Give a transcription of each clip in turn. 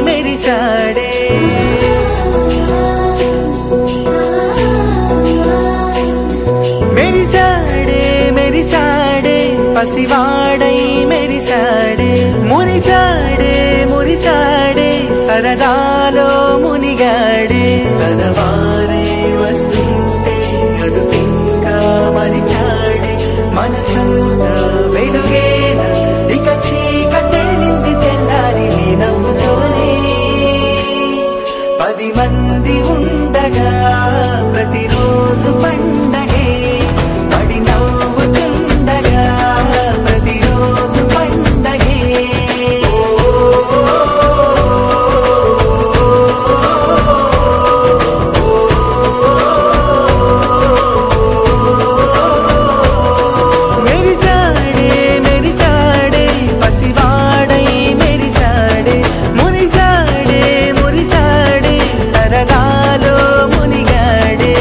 మెరిసాడే మెరిసాడే మెరిసాడే పసివాడై మెరిసాడే మురిసాడే మురిసాడే సరదాలో మునిగాడే కనవారే వస్తుంటే అదుపింకా మరిచాడే మనసంతా వెలుగేన ఇక చీకటెళ్ళింది తెల్లారి నీ నవ్వుతోనే 10 మంది ఉండగా ప్రతిరోజు పండగే పడి నవ్వుతుండగా ప్రతిరోజు పండగే మెరిసాడే మెరిసాడే పసివాడై మెరిసాడే మురిసాడే మురిసాడే సరదాలో మునిగాడే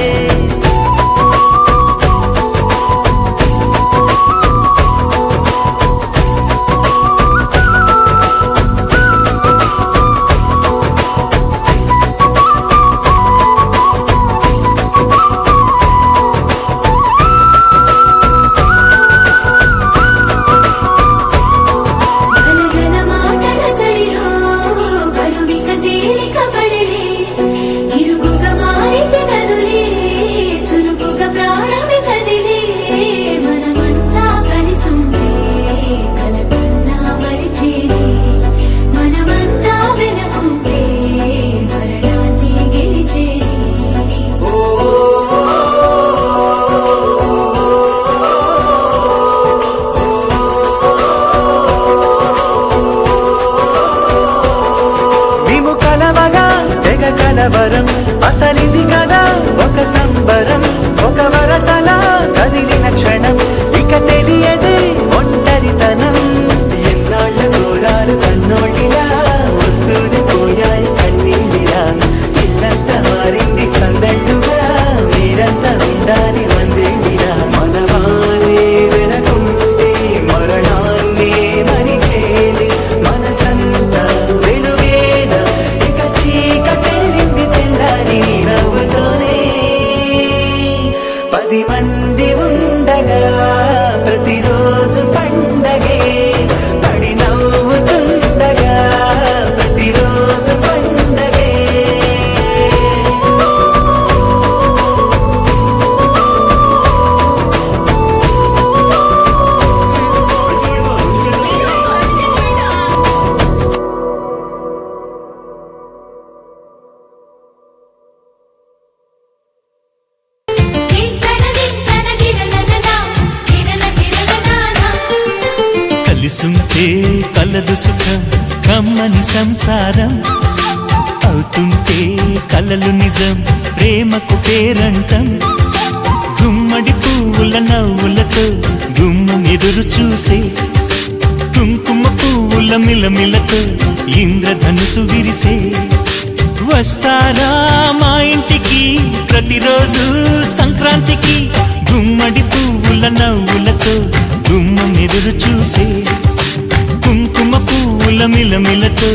గలగల మాటల సడిలో బరువిక తేలిక పడిలే ఇరుగుగా మారితే కదులే చురుకుగా ప్రాణమి కదిలే మనమంతా కలిసుంటే కలకన్నా మరిచేనే మనమంతా వెనకుంటే మరణాన్ని గెలిచేనే మేము కలవగా తెగ కలవరం అసలిది కదా ఒక సంబరం ఒక వరసలా కదిలిన క్షణం ఇక తెలియదే ఒంటరితనం ఎన్నాళ్ళ ఘోరాలు కన్నోళ్ళిలా వస్తూనే పోయాయి కన్నీళ్ళిలా ఇల్లంతా మారింది సందళ్ళుగా మీరంతా ఉండాలి వందేళ్ళిలా మనవారే వెనకుంటే మరణాన్ని మరిచేలి మనసంతా వెలుగేన ఇక చీకటెళ్ళింది తెల్లారి నీ నవ్వుతోనే 10 మంది ఉండగా ప్రతిరోజు పండగే పడి నవ్వుతుండగా ప్రతిరోజు పండగే కలిసుంటే కలదు సుఖం కమ్మని సంసారం అవుతుంటే కలలు నిజం ప్రేమకు పేరంటం గుమ్మడి పువ్వుల నవ్వులతో గుమ్మం ఎదురు చూసే కుంకుమ పువ్వుల మిలమిలతో ఇంద్రధనుసు విరిసే వస్తారా మా ఇంటికి ప్రతిరోజు సంక్రాంతికి గుమ్మడి పువ్వుల నవ్వులతో గుమ్మం ఎదురు చూసే కుంకుమ పువ్వుల మిలమిలతో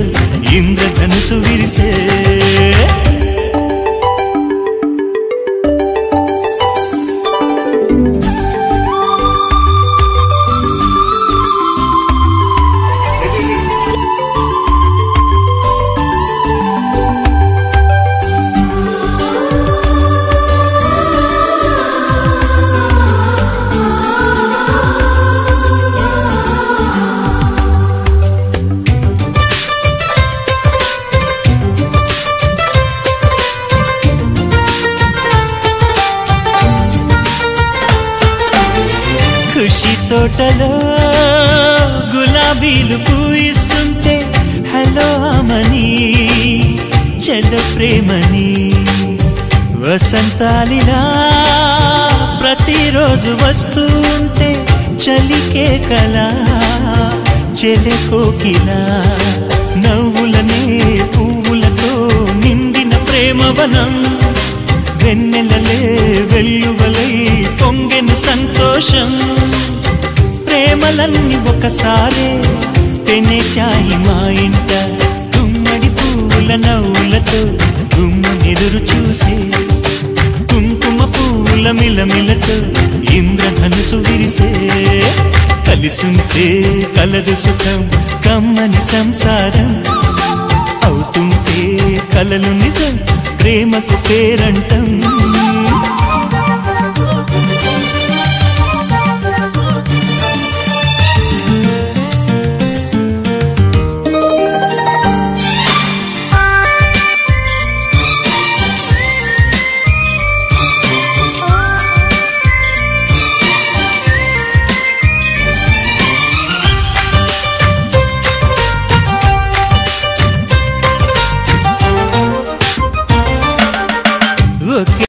ఇంద్రధనుసు విరిసే ఖుషి తోటలో గులాబీలు పూయిస్తుంటే హలో అమని చెడ్డ ప్రేమని వసంతాలిలా ప్రతిరోజు వస్తూ ఉంటే చలికే కలా చెలె కోకిలా నవ్వులనే పువ్వులతో నిండిన ప్రేమవనం వెన్నెలలే వెల్లువలై పొంగెన సంతోషం ప్రేమలన్నీ ఒకసారే పెనేశాయి మా ఇంట గుమ్మడి కలిసుంటే కలదు సుఖం కమ్మని సంసారం అవుతుంటే కలలు నిజం ప్రేమకు పేరంటం